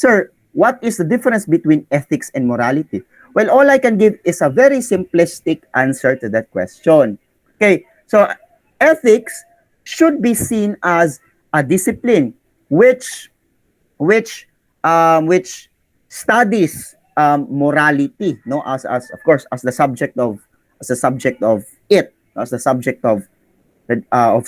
Sir, what is the difference between ethics and morality? Well, all I can give is a very simplistic answer to that question. Okay, so ethics should be seen as a discipline which which which studies morality, no, as of course as the subject of it, as the subject of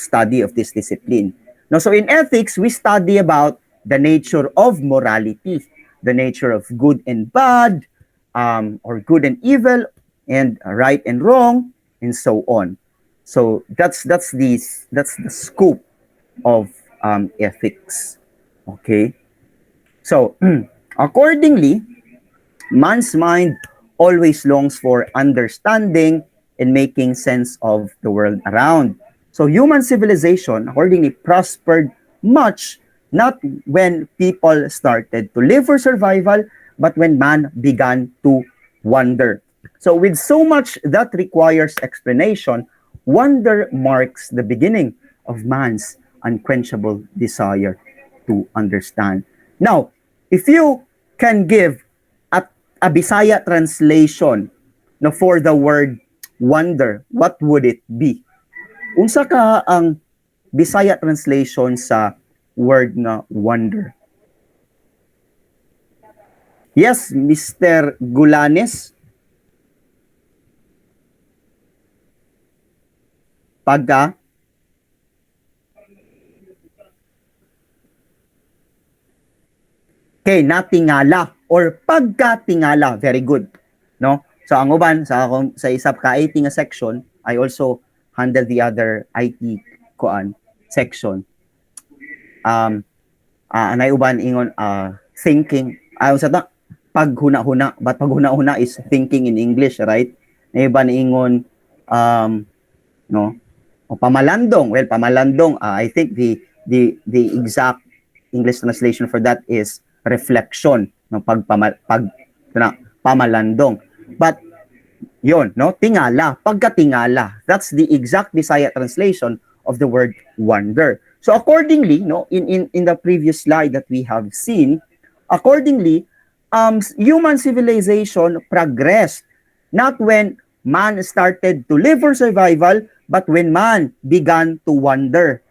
study of this discipline. No, so in ethics, we study about the nature of morality, the nature of good and bad, or good and evil, and right and wrong, and so on. So that's the scope of ethics. Okay. So accordingly, man's mind always longs for understanding and making sense of the world around. So human civilization accordingly prospered much not when people started to live for survival, but when man began to wonder. So with so much that requires explanation, wonder marks the beginning of man's unquenchable desire to understand. Now, if you can give a Bisaya translation no, for the word wonder, what would it be? Unsa ka ang Bisaya translation sa word na wonder? Yes, Mr. Gulanes. Pagka okay, natingala or pagkatingala. Very good. No? So ang uban sa akong sa isap ka IT nga section, I also handle the other IT kuan section. Anay uban ingon thinking. Ayon sa ta paghuna-huna, but paghuna-huna is thinking in English, right? Nay uban ingon no? O pamalandong. Well, pamalandong, I think the exact English translation for that is reflection ng pamalandong. But yon, no, tingala, pagkatingala, that's the exact Bisaya translation of the word wonder. So accordingly, no, in the previous slide that we have seen, accordingly, human civilization progressed not when man started to live for survival, but when man began to wonder.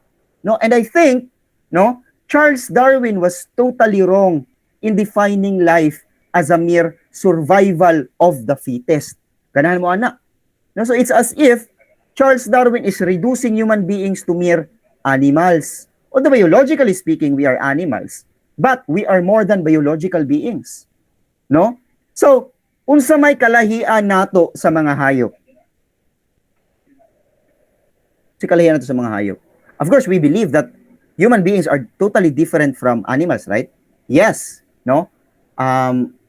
No, and I think, no, Charles Darwin was totally wrong in defining life as a mere survival of the fittest. Ganahan mo, anak. No, so it's as if Charles Darwin is reducing human beings to mere animals. Although biologically speaking, we are animals, but we are more than biological beings. No? So, unsa may kalahian nato sa mga hayop? Si kalahian nato sa mga hayop. Of course, we believe that human beings are totally different from animals, right? Yes, no?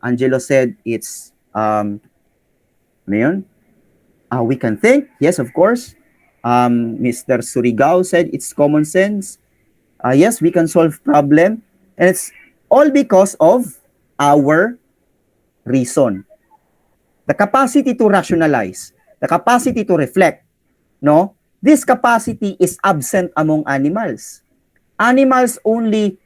Angelo said it's we can think. Yes, of course. Mr. Surigao said it's common sense. Yes, we can solve problem, and it's all because of our reason. The capacity to rationalize, the capacity to reflect, no? This capacity is absent among animals. Animals only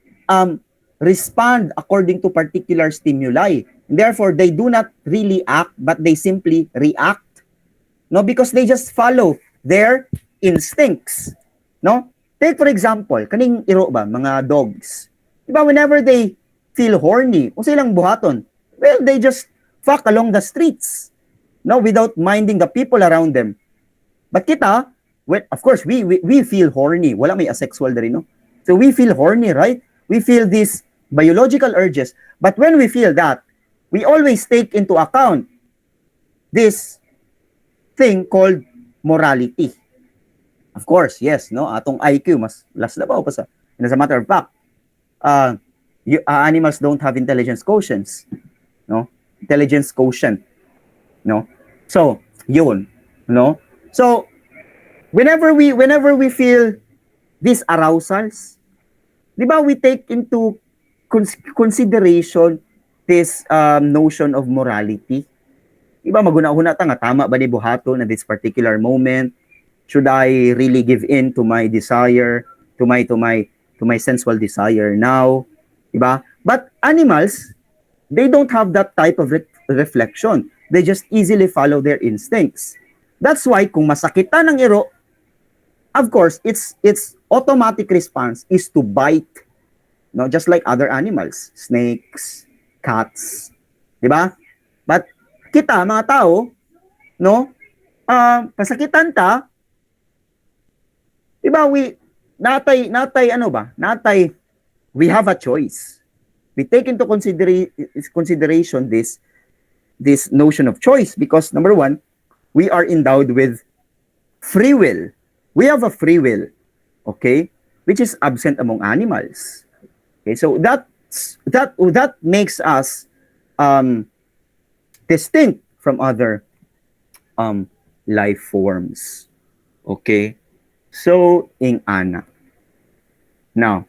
respond according to particular stimuli. Therefore, they do not really act, but they simply react. No, because they just follow their instincts. No? Take for example, kaning iro ba, mga dogs. Diba, whenever they feel horny, kung silang buhaton, well, they just fuck along the streets. No, without minding the people around them. But kita, well, of course, we feel horny. Wala may asexual na rin, no? So we feel horny, right? We feel these biological urges. But when we feel that, we always take into account this thing called morality. Of course, yes, no? Atong IQ, mas last na ba o pa sa? And as a matter of fact, animals don't have intelligence quotients. No? Intelligence quotient. No? So, yun. No? So, whenever we feel these arousals, di ba, we take into consideration this notion of morality. Di ba, maguna-una ta nga, tama ba ni buhaton at this particular moment? Should I really give in to my desire, to my sensual desire now? Diba? But animals, they don't have that type of reflection. They just easily follow their instincts. That's why kung masakitan ng iro, of course, its automatic response is to bite, no, just like other animals, snakes, cats, 'di ba? But kita mga tao, no, pasakitan ta, 'di ba, natay ano ba? Natay we have a choice. We take into consideration this notion of choice because number one, we are endowed with free will. We have a free will, okay, which is absent among animals. Okay, so that makes us distinct from other life forms. Okay, so in Ana. Now,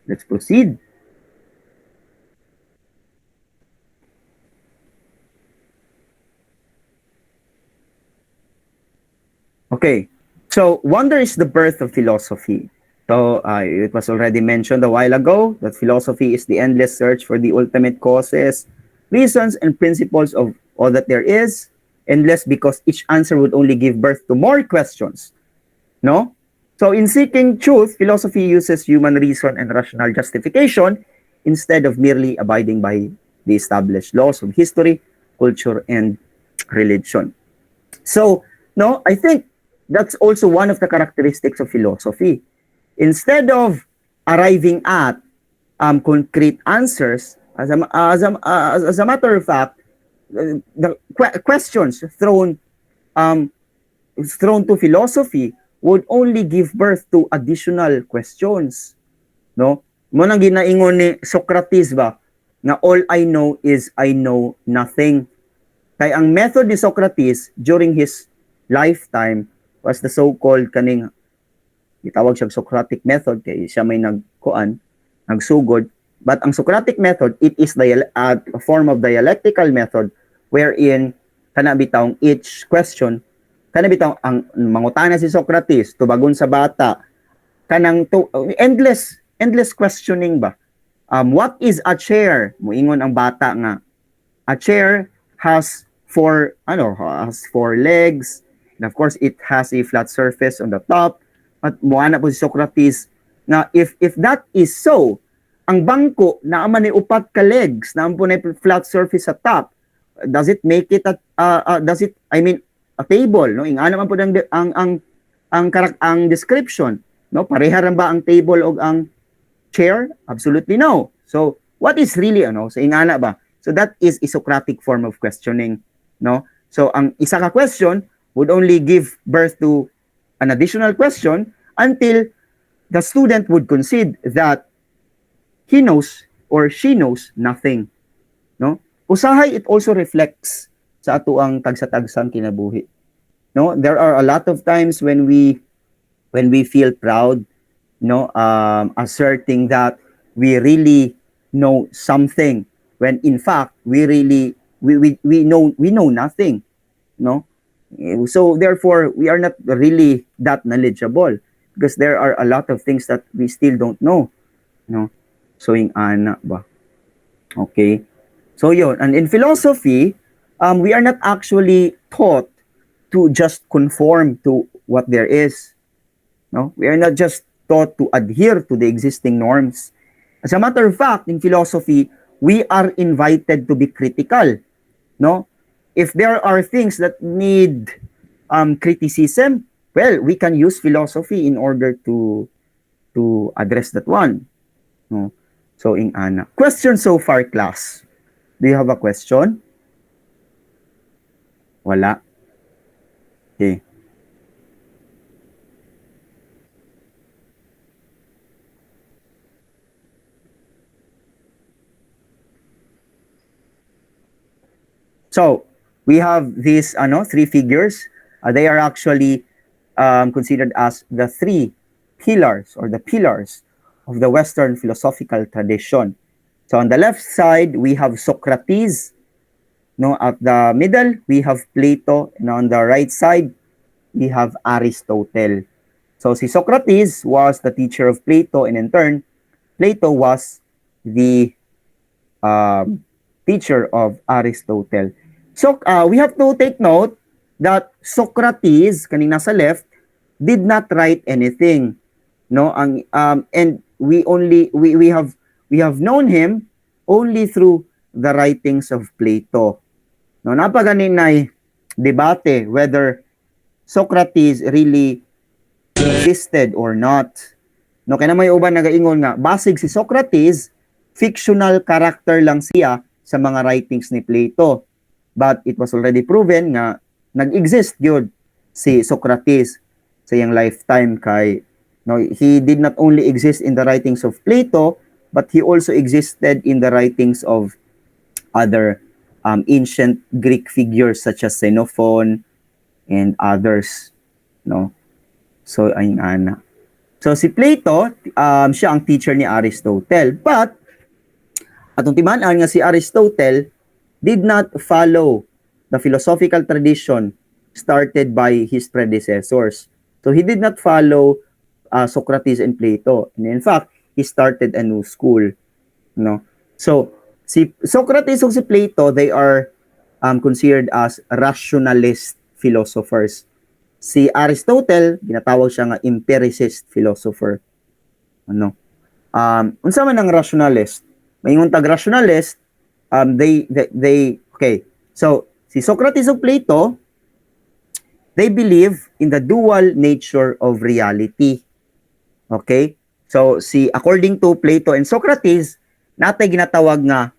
let's proceed. Okay, so wonder is the birth of philosophy. So it was already mentioned a while ago that philosophy is the endless search for the ultimate causes, reasons, and principles of all that there is. Endless because each answer would only give birth to more questions. No? So in seeking truth, philosophy uses human reason and rational justification instead of merely abiding by the established laws of history, culture, and religion. So, no, I think that's also one of the characteristics of philosophy. Instead of arriving at concrete answers, as a matter of fact, the questions thrown to philosophy would only give birth to additional questions. No? Mo nang ginaingon ni Socrates ba, na all I know is I know nothing. Kay ang method ni Socrates during his lifetime was the so-called kaning itawag siyang Socratic method kay siya may nagsugod. But ang Socratic method, it is a form of dialectical method wherein kana bitawng each question, kana bitawng ang mangutana si Socrates tubagon sa bata, kanang endless questioning ba. What is a chair? Muingon ang bata nga, a chair has four legs, and of course it has a flat surface on the top. At muana po si Socrates na if that is so, ang bangko na man ni upat ka legs na po na flat surface sa top, does it make it a table, no? Ingana man po ang description, no? Pareha ran ba ang table o ang chair? Absolutely no. So what is really so ingana ba? So that is a Socratic form of questioning, no? So ang isa ka question would only give birth to an additional question until the student would concede that he knows or she knows nothing, no? Usahay it also reflects sa ato ang tagsa-tagsang kinabuhi, no? There are a lot of times when we feel proud, no, asserting that we really know something when in fact we know nothing, no? So therefore, we are not really that knowledgeable because there are a lot of things that we still don't know. No? So, yung ana ba? Okay. So, yun. And in philosophy, we are not actually taught to just conform to what there is. No? We are not just taught to adhere to the existing norms. As a matter of fact, in philosophy, we are invited to be critical. No? If there are things that need criticism, well, we can use philosophy in order to address that one. No? So, in Ana. Question so far, class. Do you have a question? Wala. Okay. So, we have these three figures. They are actually considered as the three pillars or the pillars of the Western philosophical tradition. So on the left side, we have Socrates. No, at the middle, we have Plato. And on the right side, we have Aristotle. So si Socrates was the teacher of Plato, and in turn, Plato was the teacher of Aristotle. So we have to take note that Socrates, kanina sa left, did not write anything. No, and we have known him only through the writings of Plato. No, napaganinay debate whether Socrates really existed or not. No, kaya na may uban nagaingon nga, basig si Socrates, fictional character lang siya sa mga writings ni Plato. But it was already proven nga nag-exist yun si Socrates sa iyang lifetime kay no, he did not only exist in the writings of Plato, but he also existed in the writings of other ancient Greek figures such as Xenophon and others. No? So, ayun ana. So, si Plato, siya ang teacher ni Aristotle. But, atong timaan nga si Aristotle did not follow the philosophical tradition started by his predecessors. So, he did not follow Socrates and Plato. And in fact, he started a new school. No? So, si Socrates and si Plato, they are considered as rationalist philosophers. Si Aristotle, ginatawag siya nga empiricist philosopher. Ano? Unsa man ang rationalist? Mayingon tag rationalist, they okay. So, si Socrates ug Plato, they believe in the dual nature of reality. Okay? So, according to Plato and Socrates, natay ginatawag nga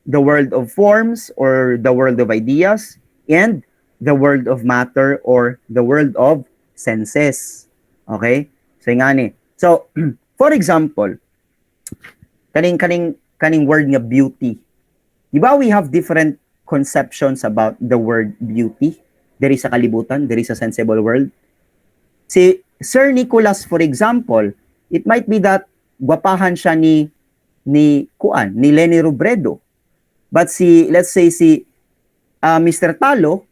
the world of forms or the world of ideas and the world of matter or the world of senses. Okay? So, ngani. So, for example, kaning word nga beauty. Di ba we have different conceptions about the word beauty? There is sa kalibutan, there is a sensible world. Si Sir Nicholas, for example, it might be that gwapahan siya ni Lenny Robredo. But let's say Mr. Talo,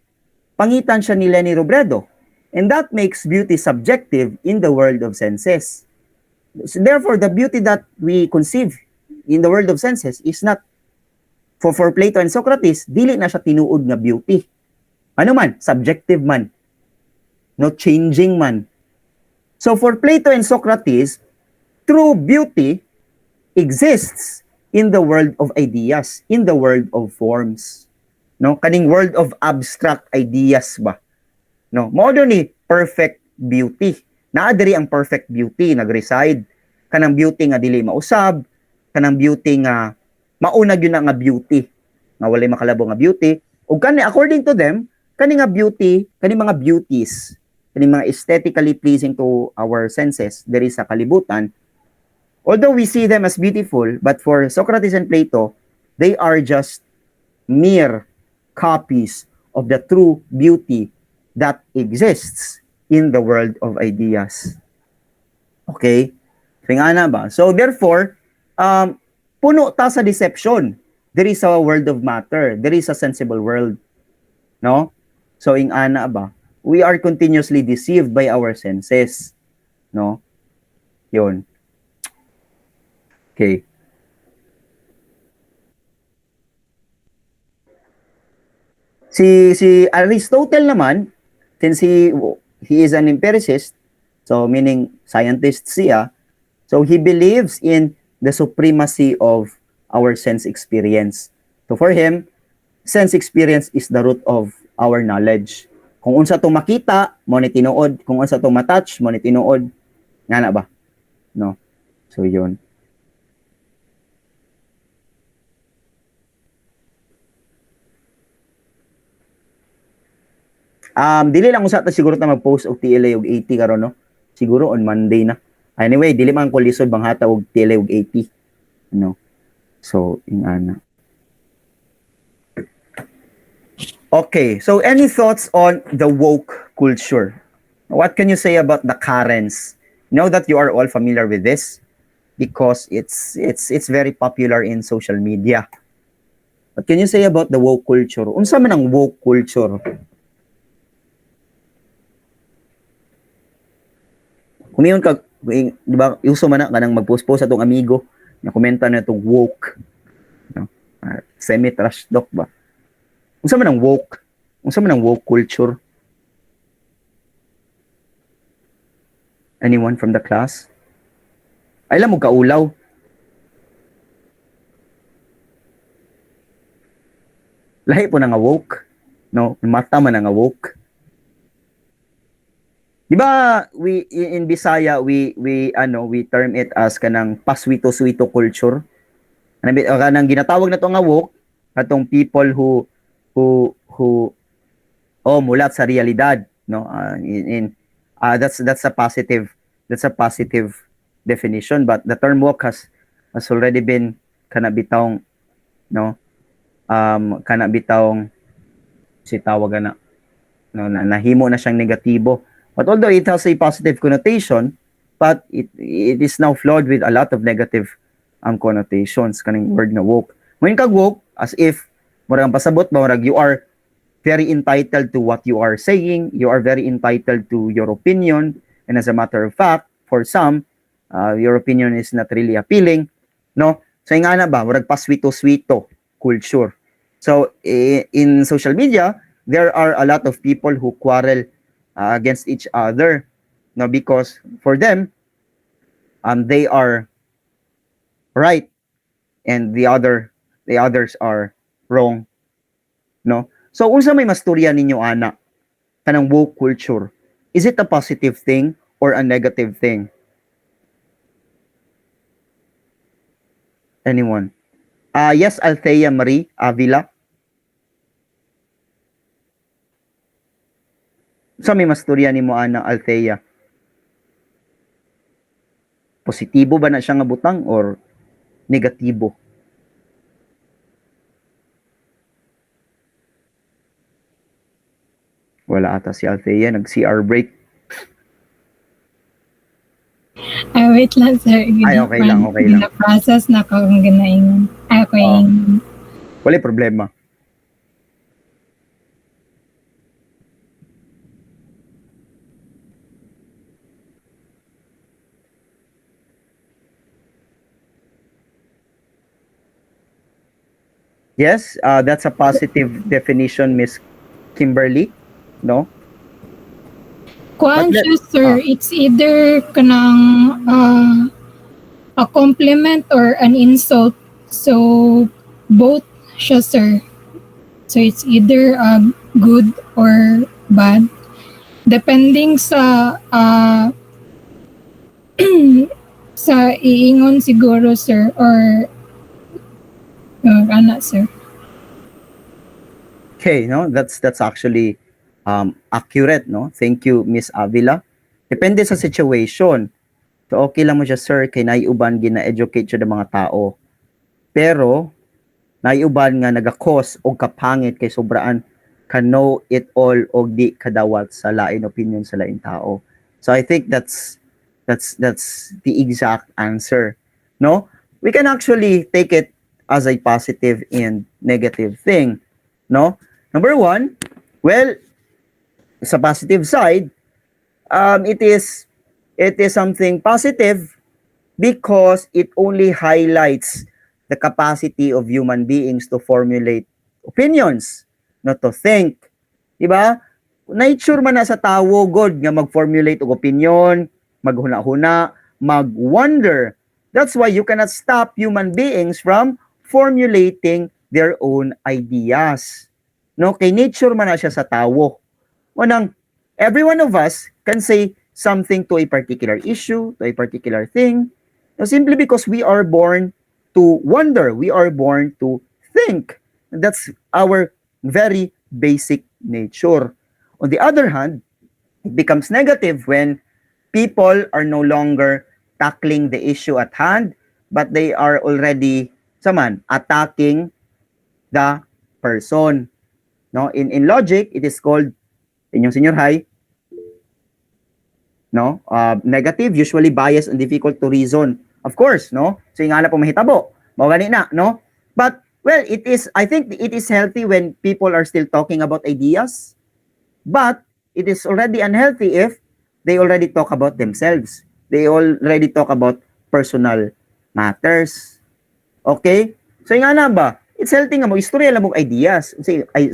pangitan siya ni Lenny Robredo. And that makes beauty subjective in the world of senses. So therefore, the beauty that we conceive in the world of senses is not, for Plato and Socrates, dili na siya tinuod nga beauty. Ano man, subjective man. No, changing man. So for Plato and Socrates, true beauty exists in the world of ideas, in the world of forms. No, kaning world of abstract ideas ba? No, mao ni perfect beauty. Naa diri ang perfect beauty nagreside kanang beauty nga dili mausab, kanang beauty nga mauna gyud na nga beauty, nga walay makalabo nga beauty. Ug kani according to them, kani nga beauty, kani mga beauties, kani mga aesthetically pleasing to our senses diri sa kalibutan, although we see them as beautiful, but for Socrates and Plato, they are just mere copies of the true beauty that exists in the world of ideas. Okay? Tingana ba? So therefore, puno ta sa deception. There is a world of matter. There is a sensible world. No? So ingana ba? We are continuously deceived by our senses. No? Yun. Okay. Si Aristotle naman, since he is an empiricist, so meaning scientist siya, so he believes in the supremacy of our sense experience. So for him, sense experience is the root of our knowledge. Kung unsa to makita, mo ni tinuod. Kung unsa to matouch, mo ni tinuod. Ngana ba? No. So yun. Dili lang usa ta siguro ta mag-post og TLA og 80 karon no. Siguro on Monday na. Anyway, dili man ko lisod banghata og TLA og 80. No. So, ingana. Okay, so any thoughts on the woke culture? What can you say about the Karens? Know that you are all familiar with this because it's very popular in social media. What can you say about the woke culture? Unsa man ang woke culture? Kumiyon ka, di ba, uso man na kanang mag-post-post atong amigo, na komenta na itong woke, no? Semi-trash talk ba? Unsa man ang woke? Unsa man ang woke culture? Anyone from the class? Ay lang mo kaulaw. Lahi po na nga woke, no? Mata man nga woke. Di ba we in Bisaya we term it as kanang paswito-swito culture. Kanang ginatawag na to nga woke atong people who mulat sa realidad, no? That's a positive definition, but the term woke has already been kanabitawng, no? Kanabitawng si tawag na, no, nahimo na siyang negatibo. But although it has a positive connotation, but it is now flawed with a lot of negative connotations, kaning word na woke. When kag woke, as if murag pasabot ba, murag you are very entitled to what you are saying, you are very entitled to your opinion, and as a matter of fact, for some, your opinion is not really appealing, no? So nga na ba, murag paswito-swito culture. So in social media, there are a lot of people who quarrel against each other, no, because for them they are right and the others are wrong, no? So unsa may masturya ninyo ana kanang woke culture? Is it a positive thing or a negative thing? Anyone? Yes, Althea Marie Avila. Sa may masturya nimo ana, Althea? Positibo ba na siya nga butang or negatibo? Wala ata si Althea, nag-CR break. Wait lang, sir. Ay, okay lang. Gina-process na ko kung ginaingon. Okay. Wala problema. Yes, that's a positive definition, Miss Kimberly, no? Kuan siya, sir. It's either kanang a compliment or an insult. So, both siya, sir. So, it's either good or bad. Depending sa sa iingon siguro, sir, or ana, sir. Okay, no, that's actually accurate, no? Thank you, Miss Avila. Depende sa situation. So okay lang mo siya, sir, kay naiuban gina-educate siya ng mga tao. Pero naiuban nga naga-cause og kapangit kay sobraan ka know it all og di kadawat sa lain opinion sa lain tao. So I think that's the exact answer, no? We can actually take it as a positive and negative thing, no? Number one, well, sa positive side, it is something positive because it only highlights the capacity of human beings to formulate opinions, not to think. Diba? Nature man na sa tawo, God, nga mag-formulate og opinion, maghuna-huna, mag-wonder. That's why you cannot stop human beings from formulating their own ideas. No, kay nature man na siya sa tawo. Unang, every one of us can say something to a particular issue, to a particular thing, no, simply because we are born to wonder, we are born to think. That's our very basic nature. On the other hand, it becomes negative when people are no longer tackling the issue at hand, but they are already attacking the person. No, in logic, it is called, inyong senior high, no, negative, usually biased and difficult to reason. Of course, no, so yung nga na po mahitabo, mao gani na, no, but well, I think it is healthy when people are still talking about ideas, but it is already unhealthy if they already talk about themselves. They already talk about personal matters. Okay? So nga na ba, it's healthy nga mo, istorya lang mong ideas.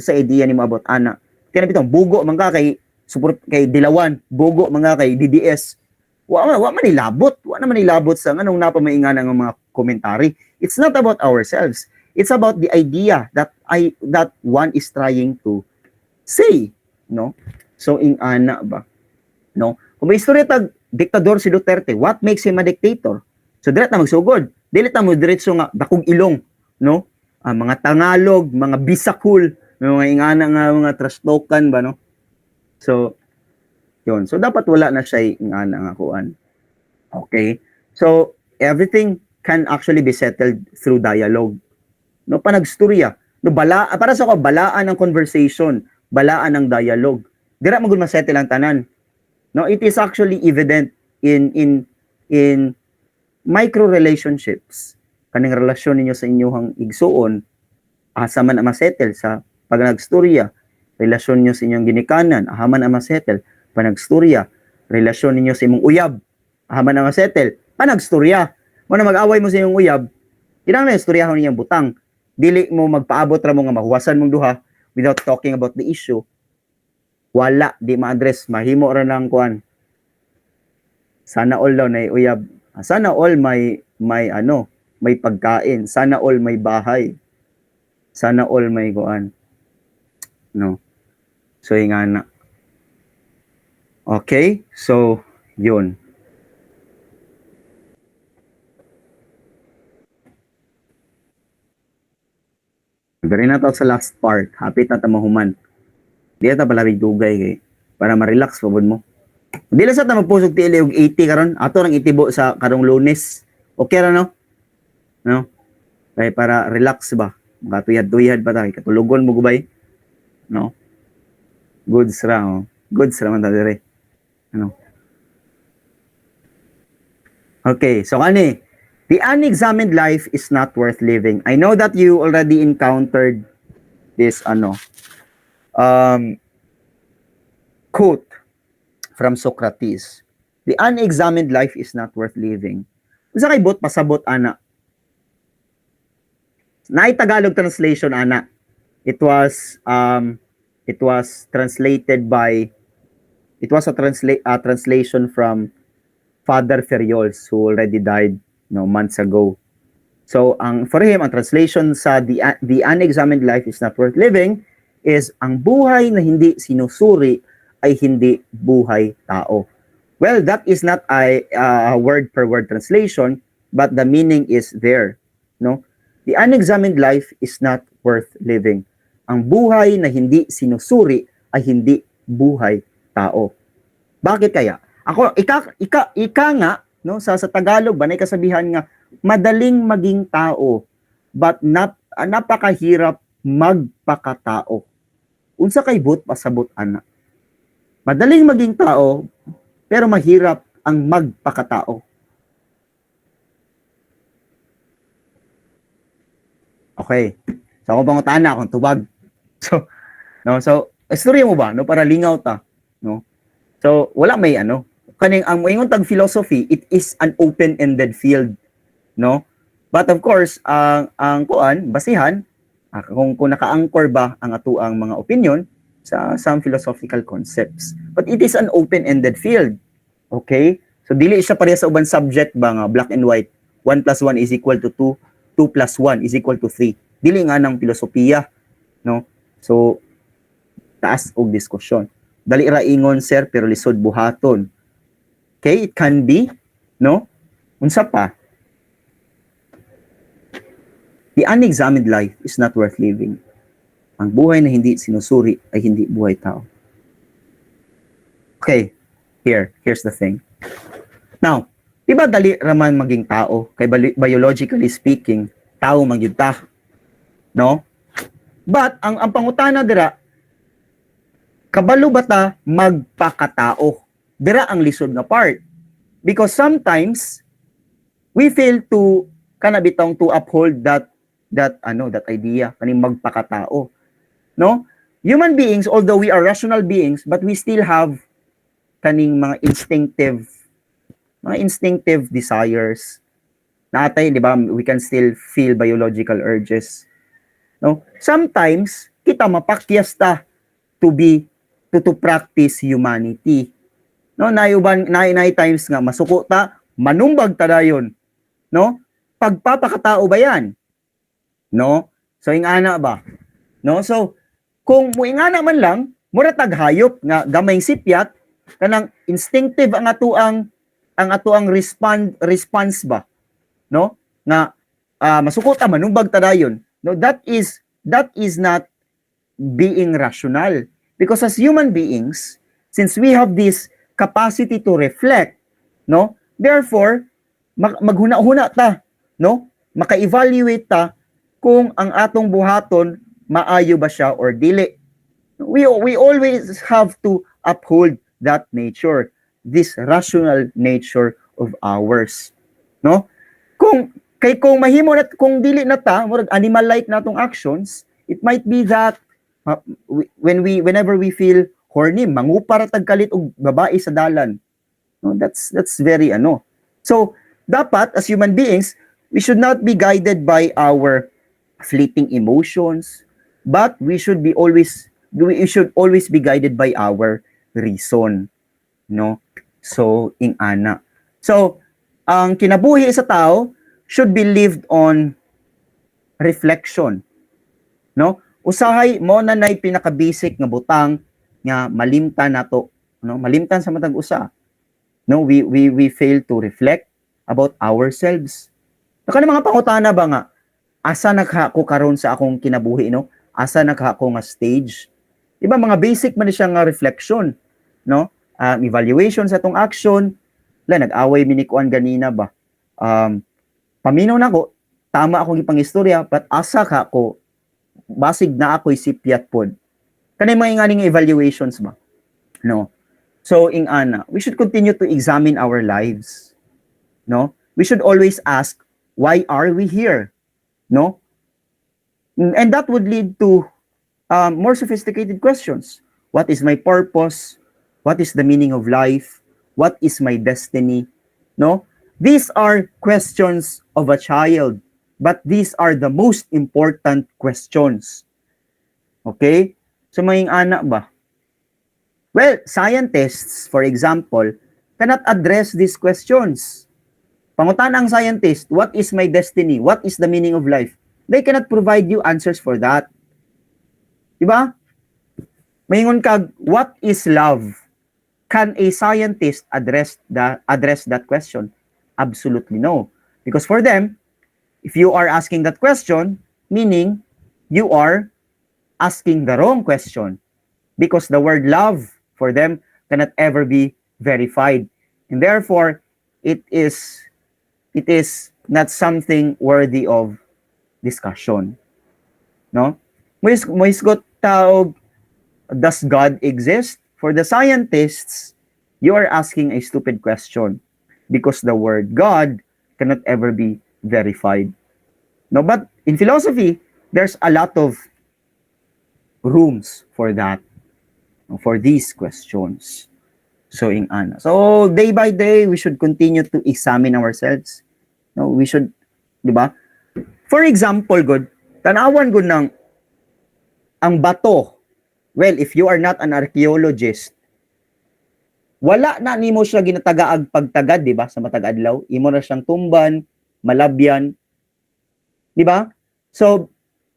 Sa idea ni mo about ana. Kaya bitong bugo man ka kay support kay Dilawan, bugo man ka kay DDS. Wa man nilabot. Wa naman nilabot sa anong napamaingan ng mga komentary. It's not about ourselves. It's about the idea that one is trying to say, no? So ing ana ba, no? Kung may istorya tag diktador si Duterte, what makes him a dictator? So diret na magsugod. Dili ta mo diretso nga dakog ilong, no? Mga Tangalog, mga Bisakul, mga ingana nga mga trash talkan ba, no? So yun. So dapat wala na siya ingana nga kuan. Okay? So everything can actually be settled through dialogue. No, panagstorya. No, para sa ko balaan ng conversation, balaan ng dialogue. Dira magud ma-settle ang tanan. No, it is actually evident in micro relationships. Kaning relasyon ninyo sa inyong igsuon, asa man ma-settle sa pagnagstorya. Relasyon niyo sa inyong ginikanan, ahaman ang ma-settle, panagstorya. Relasyon ninyo sa imong uyab, ahaman ang ma-settle, panagstorya. Mo na mag-away mo sa imong uyab, kinahanglan istoryahon niyang butang. Dili mo magpaabot ra mo nga mahuwasan mong duha without talking about the issue. Wala, di ma-address, mahimo ra nang kuan. Sana all daw na uyab. Sana all may pagkain. Sana all may bahay. Sana all may kuan. No. So ingana. Okay? So yun. Pero na to sa last part. Hapit na tamahuman. Di ata pala dugay kay para ma-relax pabod mo. Di lang sa ta magpusog ti og 80 karon. Ato nang itibo sa karong Lunes. Okay ra no? No? Kay para relax ba. Makatuyad-tuyad pa ta kay katulugon mo gubay. No? Goods ra oh. Goods ra man ta dire. Ano? Okay, so kani the unexamined life is not worth living. I know that you already encountered this quote from Socrates. The unexamined life is not worth living. Usa kay bot pasabot ana. Naay Tagalog translation ana. It was translated by translation from Father Ferriols who already died months ago. So for him ang translation sa the unexamined life is not worth living is ang buhay na hindi sinusuri ay hindi buhay tao. Well, that is not a word per word translation, but the meaning is there, no? The unexamined life is not worth living. Ang buhay na hindi sinusuri ay hindi buhay tao. Bakit kaya? Ako ika nga no sa Tagalog ba nay kasabihan nga madaling maging tao but napakahirap magpakatao. Unsa kay but pasabot ana? Madaling maging tao pero mahirap ang magpakatao. Okay. So ako pangutana akong tubag. So istorya mo ba no para lingaw ta, no? So wala may kaning ang moingon tag philosophy, it is an open-ended field, no? But of course, ang kuan basihan kung naka-anchor ba ang atuang mga opinion sa some philosophical concepts. But it is an open-ended field. Okay? So dili siya pareha sa uban subject ba nga black and white. 1 plus 1 is equal to 2, 2 plus 1 is equal to 3. Dili nga ng filosofiya, no? So taas og diskusyon. Dali ra ingon sir pero lisod buhaton. Okay, it can be, no? Unsa pa? The unexamined life is not worth living. Ang buhay na hindi sinusuri ay hindi buhay tao. Okay, here's the thing. Now, di ba dali raman maging tao? Kay biologically speaking, tao man gyud ta. No? But ang pangutana dira, kabalo ba ta magpakatao? Dira ang lisod nga part. Because sometimes we fail to kanabitong to uphold that idea kaning magpakatao. No? Human beings, although we are rational beings, but we still have kaning mga instinctive desires natay, di ba? We can still feel biological urges, no? Sometimes kita mapakyas ta to be to practice humanity, no? Nayuban nay times nga masuko ta manumbag ta dayon, no? Pagpapakatao ba yan, no? So ingana ba, no? So kung muingana man lang mura tag hayop nga gamay sipyat kanang instinctive ang atuang response ba, no? Na masukot ta manumbag ta dayon, no? That is not being rational, because as human beings, since we have this capacity to reflect, no? Therefore maghuna-huna ta, no? Maka-evaluate ta kung ang atong buhaton maayo ba siya or dili. We always have to uphold that nature, this rational nature of ours, no? Kung mahimo na kung dili na ta murag animal like natong actions, it might be that whenever we feel horny mangupara tag kalit og babae sa dalan, no? That's very so dapat as human beings we should not be guided by our fleeting emotions, but we should always be guided by our reason, no? So ingana, so ang kinabuhi sa tao should be lived on reflection, no? Usahay mo na nay pinaka-basic nga butang nga malimtan nato, no? Malimtan sa matag usa, no? We fail to reflect about ourselves. Naka mga pangutana ba nga asa naghako karon sa akong kinabuhi, no? Asa naghako nga stage, diba? Mga basic man siya nga reflection, no? Evaluation sa atong action. Nag-away minikuan ganina ba, paminaw na ko tama akong ipangistorya, but asa ka ko basig na ako'y sipyat pod, kanay mga inganing evaluations ba, no? So ingana, we should continue to examine our lives, no? We should always ask, why are we here, no? And that would lead to more sophisticated questions. What is my purpose? What is the meaning of life? What is my destiny? No? These are questions of a child, but these are the most important questions. Okay? So may ana ba? Well, scientists, for example, cannot address these questions. Pangutan ang scientist, what is my destiny? What is the meaning of life? They cannot provide you answers for that. Diba? Mayingon kag, what is love? Can a scientist address that question? Absolutely no. Because for them, if you are asking that question, meaning you are asking the wrong question. Because the word love for them cannot ever be verified. And therefore, it is not something worthy of discussion. No? Moisgot taog, does God exist? For the scientists, you are asking a stupid question because the word God cannot ever be verified. No, but in philosophy, there's a lot of rooms for that, for these questions. So so day by day, we should continue to examine ourselves. No, we should, di ba? For example, good, tanawan good ng ang bato. Well, if you are not an archaeologist, wala na nimo siya ginatagaag pagtagad, di ba? Sa matag adlaw, imo na siyang tumban, malabyan, di ba? So,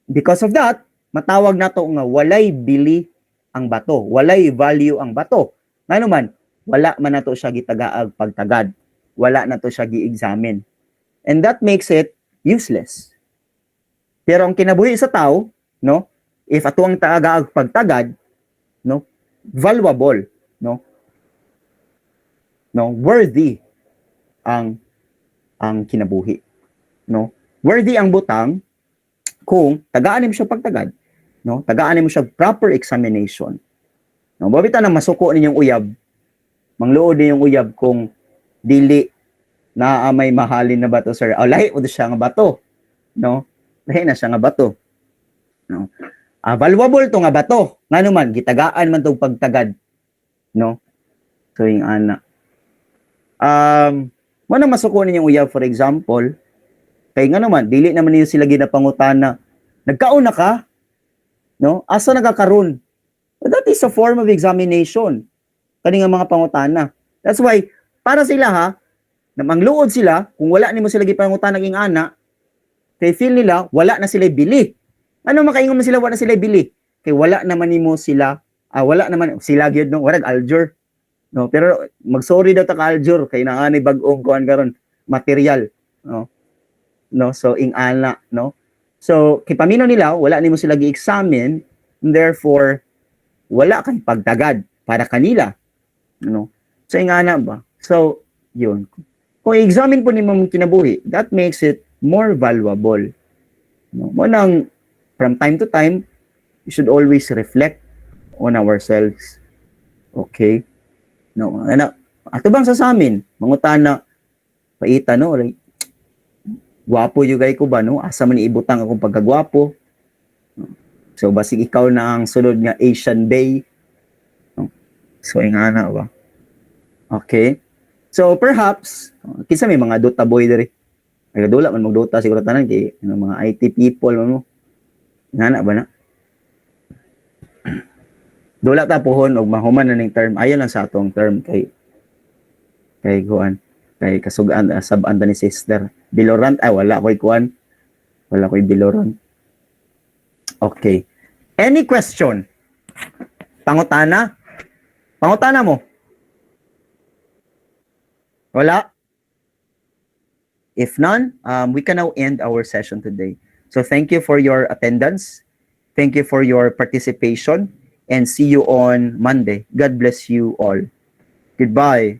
because of that, matawag nato nga walay bili ang bato, walay value ang bato. Ngano man, wala man nato siya gitagaag pagtagad, wala nato siya gi-examine. And that makes it useless. Pero ang kinabuhi sa tao, no? If ato ang tagaag pagtagad, no, valuable, no, worthy ang kinabuhi, no, worthy ang butang kung tagaan mo siya pagtagad, no, tagaan mo siya proper examination, no. Babita na masuko ninyong uyab, mangluod ninyong uyab kung dili na may mahalin na bato, sir. Lahi mo siya nga bato, no, lahi na siya nga bato, no. Valuable to nga bato. Ngano man gitagaan man tong pagtagad, no? So yung ana. Mo na masuko ninyong uyab for example, kay nga naman dili naman niyo sila ginapangutana. Nagkauna ka? No? Asa nagakaroon? That is a form of examination. Kani nga mga pangutana. That's why para sila ha, na mangluod sila kung wala nimo sila gipangutana ing ana, kay feel nila wala na sila bili. Ano makaingon man sila wala na sila bili? Kay wala naman nimo sila, wala naman sila gyud no, warag aljur. No, pero mag-sorry daw ta ka aljur kay naanay bag-ong kuan karon material, no. No, so ing ana, no. So kay paminaw nila wala nimo sila gi-examine, therefore wala kay pagtagad para kanila, no. So ing ana ba? So yun. Kung i-examine po nimo mong kinabuhi, that makes it more valuable. No, mo nang from time to time we should always reflect on ourselves. Okay? No, ana ato bang sa amin mangutana paita no, like, gwapo yung gay ko ba no, asa man iibutang akong pagkagwapo. So basig ikaw na ang sunod nga Asian Bay, no? So ingana ba, okay, so perhaps kinsa may mga dota boy diri, ay dula man magdota siguro tanan kay mga IT people mo ingana ba na. Dula ta pohon og mahuman na ning term, ayon lang sa atong term kay kuan, kay kasugaan saban ta ni sister bilorant, wala koy kuan, wala koy bilorant. Okay, any question? Pangutana mo wala? If none, we can now end our session today. So thank you for your attendance, thank you for your participation, and see you on Monday. God bless you all. Goodbye.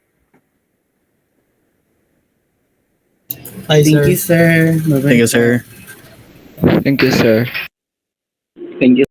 Thank you, sir. Thank you, sir. Thank you, sir. Thank you.